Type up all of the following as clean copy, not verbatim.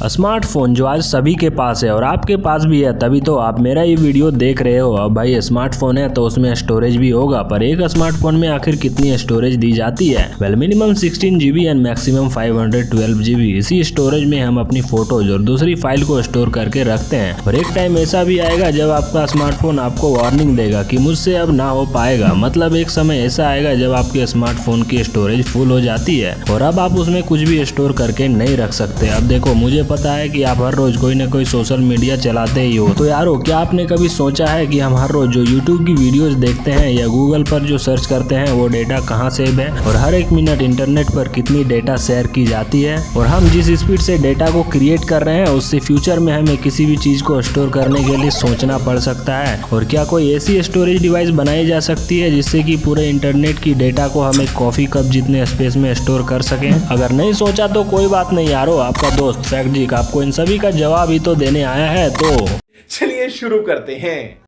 Smartphone जो आज सभी के पास है और आपके पास भी है, तभी तो आप मेरा ये वीडियो देख रहे हो। अब भाई स्मार्टफोन है तो उसमें स्टोरेज भी होगा, पर एक स्मार्टफोन में आखिर कितनी स्टोरेज दी जाती है? Well, minimum 16 GB and maximum 512 GB। इसी स्टोरेज में हम अपनी फोटोज और दूसरी फाइल को स्टोर करके रखते हैं। और एक टाइम ऐसा भी आएगा जब आपका स्मार्टफोन आपको वार्निंग देगा कि मुझसे अब ना हो पाएगा। मतलब एक समय ऐसा आएगा जब आपके स्मार्टफोन की स्टोरेज फुल हो जाती है और अब आप उसमें कुछ भी स्टोर करके नहीं रख सकते। अब देखो, मुझे पता है कि आप हर रोज कोई न कोई सोशल मीडिया चलाते ही हो, तो यारो क्या आपने कभी सोचा है कि हम हर रोज जो यूट्यूब की वीडियोस देखते हैं या गूगल पर जो सर्च करते हैं वो डेटा कहाँ सेव है और हर एक मिनट इंटरनेट पर कितनी डेटा शेयर की जाती है? और हम जिस स्पीड से डेटा को क्रिएट कर रहे हैं उससे फ्यूचर में हमें किसी भी चीज को स्टोर करने के लिए सोचना पड़ सकता है। और क्या कोई ऐसी स्टोरेज डिवाइस बनाई जा सकती है जिससे कि पूरे इंटरनेट की डेटा को हम एक कॉफी कप जितने स्पेस में स्टोर कर सकें? अगर नहीं सोचा तो कोई बात नहीं यारो, आपका दोस्त फैक्टजिक आपको इन सभी का जवाब ही तो देने आया है। तो चलिए शुरू करते हैं।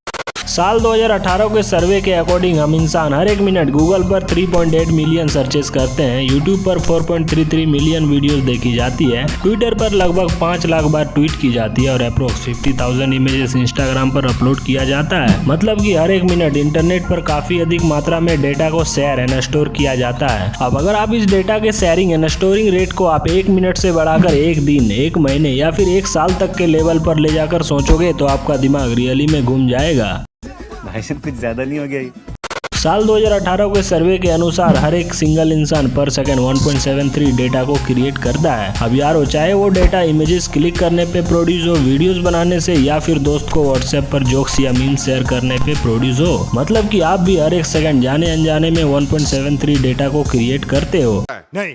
साल 2018 के सर्वे के अकॉर्डिंग हम इंसान हर एक मिनट गूगल पर 3.8 मिलियन सर्चेस करते हैं, यूट्यूब पर 4.33 मिलियन वीडियोस देखी जाती है, ट्विटर पर लगभग 5 लाख बार ट्वीट की जाती है और अप्रोक्स 50,000 इमेजेस इंस्टाग्राम पर अपलोड किया जाता है। मतलब कि हर एक मिनट इंटरनेट पर काफी अधिक मात्रा में डेटा को शेयर एंड स्टोर किया जाता है। अब अगर आप इस डेटा के शेयरिंग एंड स्टोरिंग रेट को आप 1 मिनट से बढ़ाकर 1 दिन, 1 महीने या फिर 1 साल तक के लेवल पर ले जाकर सोचोगे तो आपका दिमाग रियली में घूम जाएगा। भाई साहब कुछ ज्यादा नहीं हो गया ये? साल 2018 के सर्वे के अनुसार हर एक सिंगल इंसान पर सेकंड 1.73 डेटा को क्रिएट करता है। अब यारो, चाहे वो डेटा इमेजेस क्लिक करने पे प्रोड्यूस हो, वीडियोस बनाने से या फिर दोस्त को व्हाट्सएप पर जोक्स या मीम शेयर करने पे प्रोड्यूस हो, मतलब कि आप भी हर एक सेकंड जाने अनजाने में 1.73 डेटा को क्रिएट करते हो। नहीं।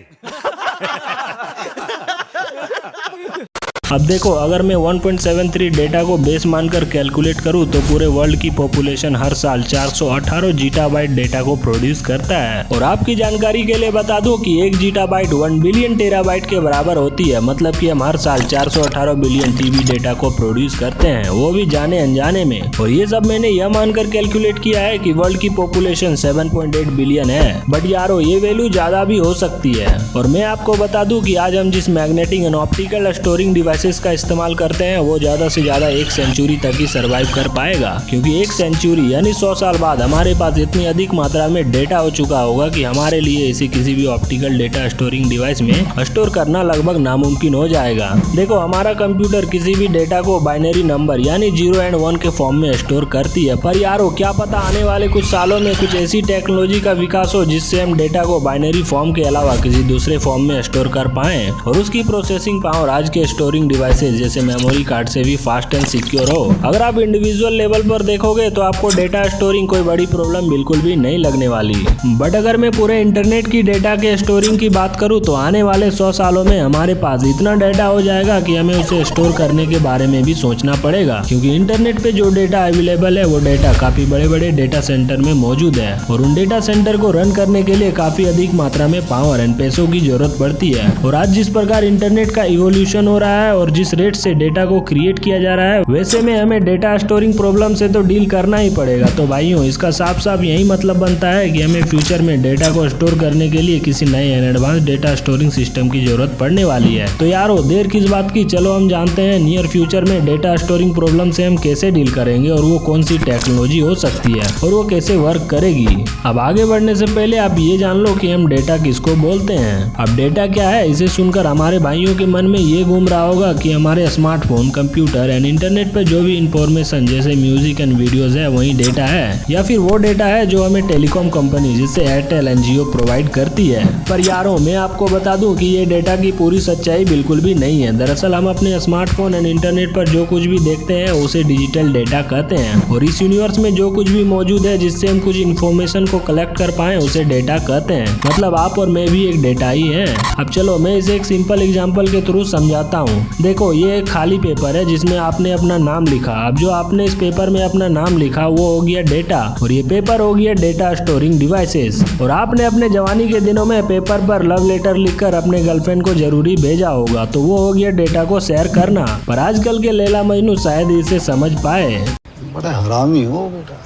अब देखो, अगर मैं 1.73 डेटा को बेस मानकर कैलकुलेट करूं तो पूरे वर्ल्ड की पॉपुलेशन हर साल 418 जीटाबाइट डेटा को प्रोड्यूस करता है। और आपकी जानकारी के लिए बता दूं कि 1 जीटाबाइट 1 बिलियन टेराबाइट के बराबर होती है। मतलब कि हम हर साल 418 बिलियन टीबी डेटा को प्रोड्यूस करते हैं, वो भी जाने अनजाने में। और ये सब मैंने यह मानकर कैलकुलेट किया है कि वर्ल्ड की पॉपुलेशन 7.8 बिलियन है। बट यारो, ये वैल्यू ज्यादा भी हो सकती है। और मैं आपको बता दूं कि आज हम जिस magnetic and optical storing device का इस्तेमाल करते हैं वो ज्यादा से ज्यादा 1 सेंचुरी तक ही सरवाइव कर पाएगा, क्योंकि 1 सेंचुरी यानी 100 साल बाद हमारे पास इतनी अधिक मात्रा में डेटा हो चुका होगा कि हमारे लिए इसे किसी भी ऑप्टिकल डेटा स्टोरिंग डिवाइस में स्टोर करना लगभग नामुमकिन हो जाएगा। देखो, हमारा कंप्यूटर किसी भी डेटा को बाइनरी नंबर यानी 0 एंड 1 के फॉर्म में स्टोर करती है। पर यारो, क्या पता आने वाले कुछ सालों में कुछ ऐसी टेक्नोलॉजी का विकास हो जिससे हम डेटा को बाइनरी फॉर्म के अलावा किसी दूसरे फॉर्म में स्टोर कर पाए और उसकी प्रोसेसिंग पावर आज के स्टोरिंग डिवाइसेज जैसे मेमोरी कार्ड से भी फास्ट एंड सिक्योर हो। अगर आप इंडिविजुअल लेवल पर देखोगे तो आपको डेटा स्टोरिंग कोई बड़ी प्रॉब्लम बिल्कुल भी नहीं लगने वाली। बट अगर मैं पूरे इंटरनेट की डेटा के स्टोरिंग की बात करूं तो आने वाले 100 सालों में हमारे पास इतना डेटा हो जाएगा कि हमें उसे स्टोर करने के बारे में भी सोचना पड़ेगा, क्योंकि इंटरनेट पे जो डेटा अवेलेबल है वो डेटा काफी बड़े बड़े डेटा सेंटर में मौजूद है और उन डेटा सेंटर को रन करने के लिए काफी अधिक मात्रा में पावर एंड पैसों की जरूरत पड़ती है। और आज जिस प्रकार इंटरनेट का इवोल्यूशन हो रहा है और जिस रेट से डेटा को क्रिएट किया जा रहा है, वैसे में हमें डेटा स्टोरिंग प्रॉब्लम से तो डील करना ही पड़ेगा। तो भाइयों, इसका साफ साफ यही मतलब बनता है कि हमें फ्यूचर में डेटा को स्टोर करने के लिए किसी नए and advance data storing system की जरूरत पड़ने वाली है। तो यारो, देर किस बात की, चलो हम जानते हैं नियर फ्यूचर में डेटा स्टोरिंग प्रॉब्लम से हम कैसे डील करेंगे और वो कौन सी टेक्नोलॉजी हो सकती है और वो कैसे वर्क करेगी। अब आगे बढ़ने से पहले आप ये जान लो कि हम डेटा किसको बोलते हैं। अब डेटा क्या है, इसे सुनकर हमारे भाइयों के मन में ये घूम रहा होगा कि हमारे स्मार्टफोन, कंप्यूटर एंड इंटरनेट पर जो भी इंफॉर्मेशन जैसे म्यूजिक एंड वीडियोस है वही डेटा है, या फिर वो डेटा है जो हमें टेलीकॉम कंपनी जैसे एयरटेल एंड जियो प्रोवाइड करती है। पर यारों, मैं आपको बता दूं कि ये डेटा की पूरी सच्चाई बिल्कुल भी नहीं है। दरअसल हम अपने स्मार्टफोन एंड इंटरनेट पर जो कुछ भी देखते हैं उसे डिजिटल डेटा कहते हैं और इस यूनिवर्स में जो कुछ भी मौजूद है जिससे हम कुछ इन्फॉर्मेशन को कलेक्ट कर पाए उसे डेटा कहते हैं। मतलब आप और मैं भी एक डेटा ही है। अब चलो मैं इसे एक सिंपल एग्जाम्पल के थ्रू समझाता हूँ। देखो, ये एक खाली पेपर है जिसमें आपने अपना नाम लिखा। अब जो आपने इस पेपर में अपना नाम लिखा वो हो गया डेटा और ये पेपर हो गया डेटा स्टोरिंग डिवाइसेस। और आपने अपने जवानी के दिनों में पेपर पर लव लेटर लिखकर अपने गर्लफ्रेंड को जरूरी भेजा होगा, तो वो हो गया डेटा को शेयर करना। पर आजकल के लैला मजनू शायद इसे समझ पाए। बड़ा हरामी हो बेटा।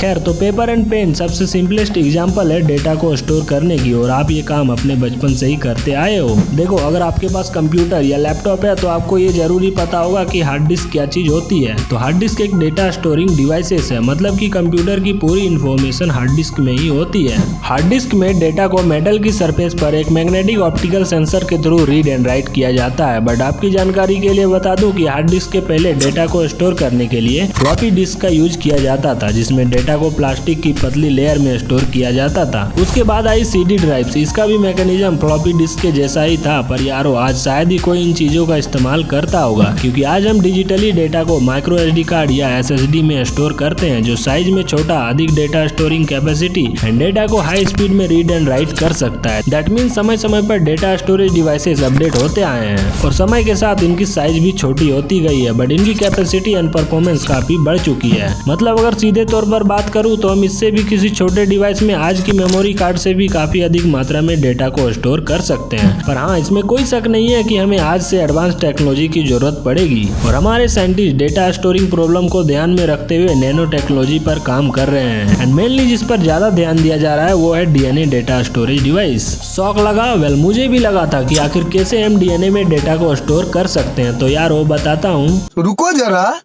खैर तो पेपर एंड पेन सबसे सिंपलेस्ट एग्जांपल है डेटा को स्टोर करने की, और आप ये काम अपने बचपन से ही करते आए हो। देखो अगर आपके पास कंप्यूटर या लैपटॉप है तो आपको ये जरूरी पता होगा कि हार्ड डिस्क क्या चीज होती है। तो हार्ड डिस्क एक डेटा स्टोरिंग डिवाइसेस है, मतलब कि कंप्यूटर की पूरी इंफॉर्मेशन हार्ड डिस्क में ही होती है। हार्ड डिस्क में डेटा को मेटल की सरफेस पर एक मैग्नेटिक ऑप्टिकल सेंसर के थ्रू रीड एंड राइट किया जाता है। बट आपकी जानकारी के लिए बता दूं कि हार्ड डिस्क के पहले डेटा को स्टोर करने के लिए फ्लॉपी डिस्क का यूज किया जाता था, जिसमें डेटा को प्लास्टिक की पतली लेयर में स्टोर किया जाता था। उसके बाद आई CD ड्राइव्स। इसका भी मैकेनिज्म फ्लॉपी डिस्क के जैसा ही था, पर यारो आज शायद ही कोई इन चीजों का इस्तेमाल करता होगा, क्योंकि आज हम डिजिटली डेटा को माइक्रो SD कार्ड या SSD में स्टोर करते हैं, जो साइज में छोटा, अधिक data storing capacity and data को हाई स्पीड में रीड एंड राइट कर सकता है। दैट मीन्स समय समय पर डेटा स्टोरेज डिवाइसेस अपडेट होते आए हैं और समय के साथ इनकी साइज भी छोटी होती गई है, बट इनकी कैपेसिटी एंड परफॉर्मेंस काफी बढ़ चुकी है। मतलब अगर सीधे तौर पर बात करूँ तो हम इससे भी किसी छोटे डिवाइस में आज की मेमोरी कार्ड से भी काफी अधिक मात्रा में डेटा को स्टोर कर सकते हैं। पर हाँ, इसमें कोई शक नहीं है कि हमें आज से एडवांस टेक्नोलॉजी की जरूरत पड़ेगी, और हमारे साइंटिस्ट डेटा स्टोरिंग प्रॉब्लम को ध्यान में रखते हुए नैनो टेक्नोलॉजी पर काम कर रहे हैं। एंड मेनली जिस पर ज्यादा ध्यान दिया जा रहा है वो है DNA डेटा स्टोरेज डिवाइस। शौक लगा? वेल मुझे भी लगा था कि आखिर कैसे हम DNA में डेटा को स्टोर कर सकते हैं, तो यार वो बताता हूँ। रुको जरा,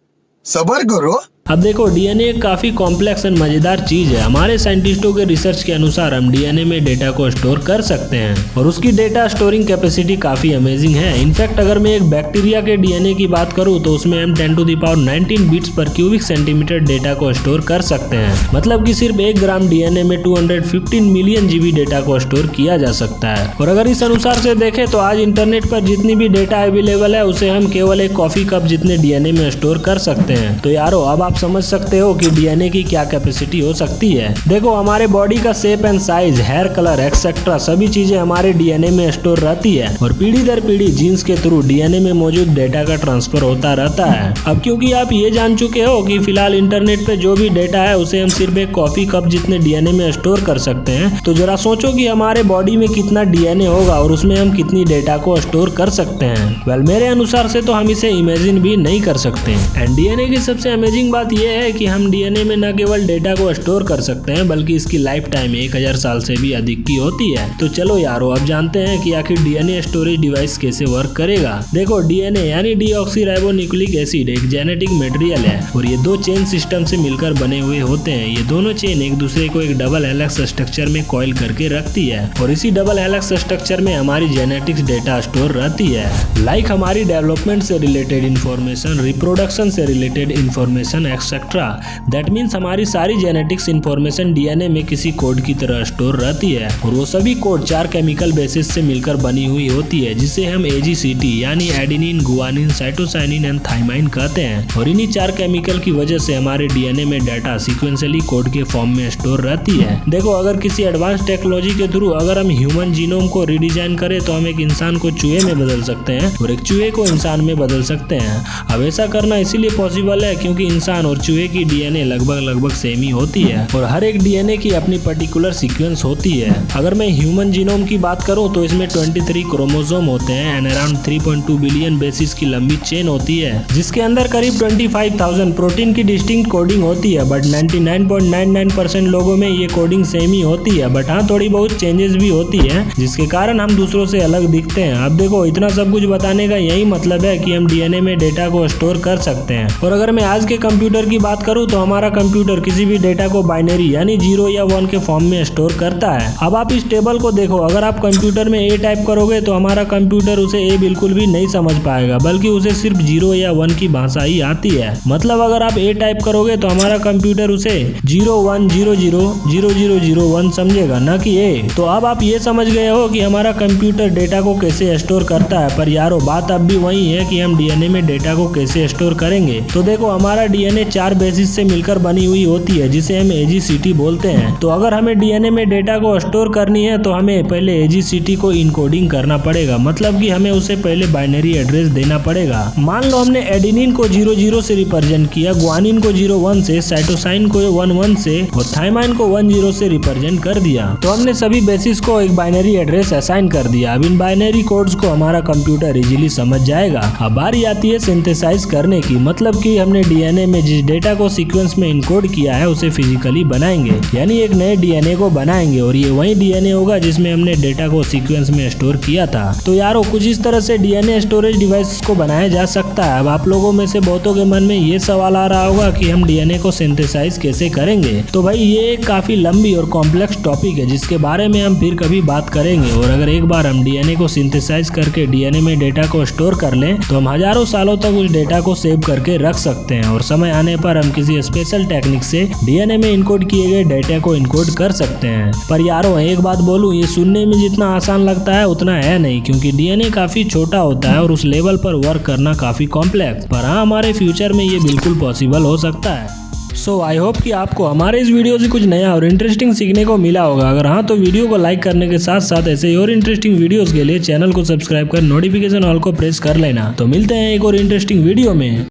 सब्र करो। अब देखो DNA एक काफी कॉम्प्लेक्स एंड मजेदार चीज है। हमारे साइंटिस्टों के रिसर्च के अनुसार हम DNA में डेटा को स्टोर कर सकते हैं और उसकी डेटा स्टोरिंग कैपेसिटी काफी अमेजिंग है। इनफैक्ट अगर मैं एक बैक्टीरिया के DNA की बात करूं तो उसमें हम 10⁻19 बिट्स पर क्यूबिक सेंटीमीटर डेटा को स्टोर कर सकते हैं। मतलब कि सिर्फ 1 ग्राम DNA में 215 मिलियन GB डेटा को स्टोर किया जा सकता है। और अगर इस अनुसार से देखें तो आज इंटरनेट पर जितनी भी डेटा अवेलेबल है उसे हम केवल एक कॉफी कप जितने DNA में स्टोर कर सकते हैं। तो यारो अब आप समझ सकते हो कि DNA की क्या कैपेसिटी हो सकती है। देखो हमारे बॉडी का shape and size, hair colour etcetera सभी चीजें हमारे DNA में स्टोर रहती है और पीढ़ी दर पीढ़ी जीन्स के थ्रू DNA में मौजूद डेटा का ट्रांसफर होता रहता है। अब क्योंकि आप ये जान चुके हो कि फिलहाल इंटरनेट पे जो भी डेटा है उसे हम सिर्फ एक कॉफी कप जितने DNA में स्टोर कर सकते हैं, तो जरा सोचो कि हमारे बॉडी में कितना DNA होगा और उसमें हम कितनी डेटा को स्टोर कर सकते हैं। वेल मेरे अनुसार से तो हम इसे इमेजिन भी नहीं कर सकते। एंड DNA की सबसे अमेजिंग बात यह है कि हम DNA में न केवल डेटा को स्टोर कर सकते हैं बल्कि इसकी लाइफ टाइम 1000 साल से भी अधिक की होती है। तो चलो यारो अब जानते हैं कि आखिर DNA स्टोरेज डिवाइस कैसे वर्क करेगा। देखो DNA यानी डीऑक्सीराइबोन्यूक्लिक एसिड एक जेनेटिक मटेरियल है और ये 2 चेन सिस्टम से मिलकर बने हुए होते हैं। ये दोनों चेन एक दूसरे को एक डबल हेलिक्स स्ट्रक्चर में कॉइल करके रखती है और इसी डबल हेलिक्स स्ट्रक्चर में हमारी जेनेटिक्स डेटा स्टोर रहती है। लाइक हमारी डेवलपमेंट से रिलेटेड इंफॉर्मेशन, रिप्रोडक्शन से related information etcetera. That means हमारी सारी जेनेटिक्स इंफॉर्मेशन DNA में किसी कोड की तरह स्टोर रहती है और वो सभी कोड 4 केमिकल बेसिस से मिलकर बनी हुई होती है, जिसे हम AGCT यानी एडेनिन, गुआनिन, साइटोसाइनिन एंड थाइमाइन कहते हैं। और इन्हीं 4 केमिकल की वजह से हमारे DNA में डाटा सीक्वेंशियली कोड के फॉर्म में स्टोर रहती है। देखो अगर किसी एडवांस टेक्नोलॉजी के थ्रू अगर हम ह्यूमन जीनोम को रिडिजाइन करें तो हम एक इंसान को चूहे में बदल सकते हैं और एक चूहे को इंसान में बदल सकते हैं। अब ऐसा करना इसीलिए पॉसिबल है क्योंकि इंसान और चूहे की DNA लगभग सेम ही होती है और हर एक DNA की अपनी पर्टिकुलर सीक्वेंस होती है। अगर मैं ह्यूमन जीनोम की बात करूं तो इसमें 23 क्रोमोसोम होते हैं एंड अराउंड 3.2 बिलियन बेसिस की लंबी चेन होती है, जिसके अंदर करीब 25,000 प्रोटीन की डिस्टिंक्ट कोडिंग होती है। बट 99.99% लोगों में ये कोडिंग सेम ही होती है। बट हाँ, थोड़ी बहुत चेंजेस भी होती है जिसके कारण हम दूसरों से अलग दिखते हैं। अब देखो इतना सब कुछ बताने का यही मतलब है कि हम DNA में डेटा को स्टोर कर सकते हैं। और अगर मैं आज के कंप्यूटर की बात करूं तो हमारा कंप्यूटर किसी भी डेटा को बाइनरी यानी 0 या 1 के फॉर्म में स्टोर करता है। अब आप इस टेबल को देखो, अगर आप कंप्यूटर में A टाइप करोगे तो हमारा कंप्यूटर उसे A बिल्कुल भी नहीं समझ पाएगा, बल्कि उसे सिर्फ 0 या 1 की भाषा ही आती है। मतलब अगर आप A टाइप करोगे तो हमारा कंप्यूटर उसे 01000001 समझेगा, न कि A। तो अब आप ये समझ गए हो कि हमारा कंप्यूटर डेटा को कैसे स्टोर करता है। पर यारो बात अब भी वही है कि हम DNA में डेटा को कैसे स्टोर करेंगे। तो देखो हमारा DNA 4 बेसिस से मिलकर बनी हुई होती है जिसे हम AGCT बोलते हैं। तो अगर हमें DNA में डेटा को स्टोर करनी है तो हमें पहले AGCT को इनकोडिंग करना पड़ेगा, मतलब कि हमें उसे पहले बाइनरी एड्रेस देना पड़ेगा। मान लो हमने एडेनिन को 00 से रिप्रेजेंट किया, गुआनिन को 01 से, साइटोसाइन को 11 से और थाइमाइन को 10 से रिप्रेजेंट कर दिया। तो हमने सभी बेसिस को एक बाइनरी एड्रेस असाइन कर दिया। अब इन बाइनरी कोड्स को हमारा कंप्यूटर इजीली समझ जाएगा। अब बारी आती है सिंथेसाइज करने की, मतलब कि हमने DNA में जिस डेटा को सीक्वेंस में इनकोड किया है उसे फिजिकली बनाएंगे, यानी एक नए डीएनए को बनाएंगे और ये वही डीएनए होगा जिसमें हमने डेटा को सीक्वेंस में स्टोर किया था। तो यारो कुछ इस तरह से डीएनए स्टोरेज डिवाइस को बनाया जा सकता है। अब आप लोगों में से बहुतों के मन में ये सवाल आ रहा होगा कि हम डीएनए को सिंथेसाइज कैसे करेंगे। तो भाई ये एक काफी लंबी और कॉम्प्लेक्स टॉपिक है जिसके बारे में हम फिर कभी बात करेंगे। और अगर एक बार हम डीएनए को सिंथेसाइज करके डीएनए में डेटा को स्टोर कर लें तो हम हजारों सालों तक उस डेटा को सेव करके रख सकते हैं और समय आने पर हम किसी स्पेशल टेक्निक से डीएनए में इनकोड किए गए डेटा को इनकोड कर सकते हैं। पर यारो एक बात बोलूं, ये सुनने में जितना आसान लगता है उतना है नहीं, क्योंकि डीएनए काफी छोटा होता है और उस लेवल पर वर्क करना काफी कॉम्प्लेक्स। पर हाँ, हमारे फ्यूचर में ये बिल्कुल पॉसिबल हो सकता है। सो आई होप कि आपको हमारे इस वीडियो से कुछ नया और इंटरेस्टिंग सीखने को मिला होगा। अगर हाँ तो वीडियो को लाइक करने के साथ साथ ऐसे ही और इंटरेस्टिंग वीडियोस के लिए चैनल को सब्सक्राइब कर नोटिफिकेशन ऑल को प्रेस कर लेना। तो मिलते हैं एक और इंटरेस्टिंग वीडियो में।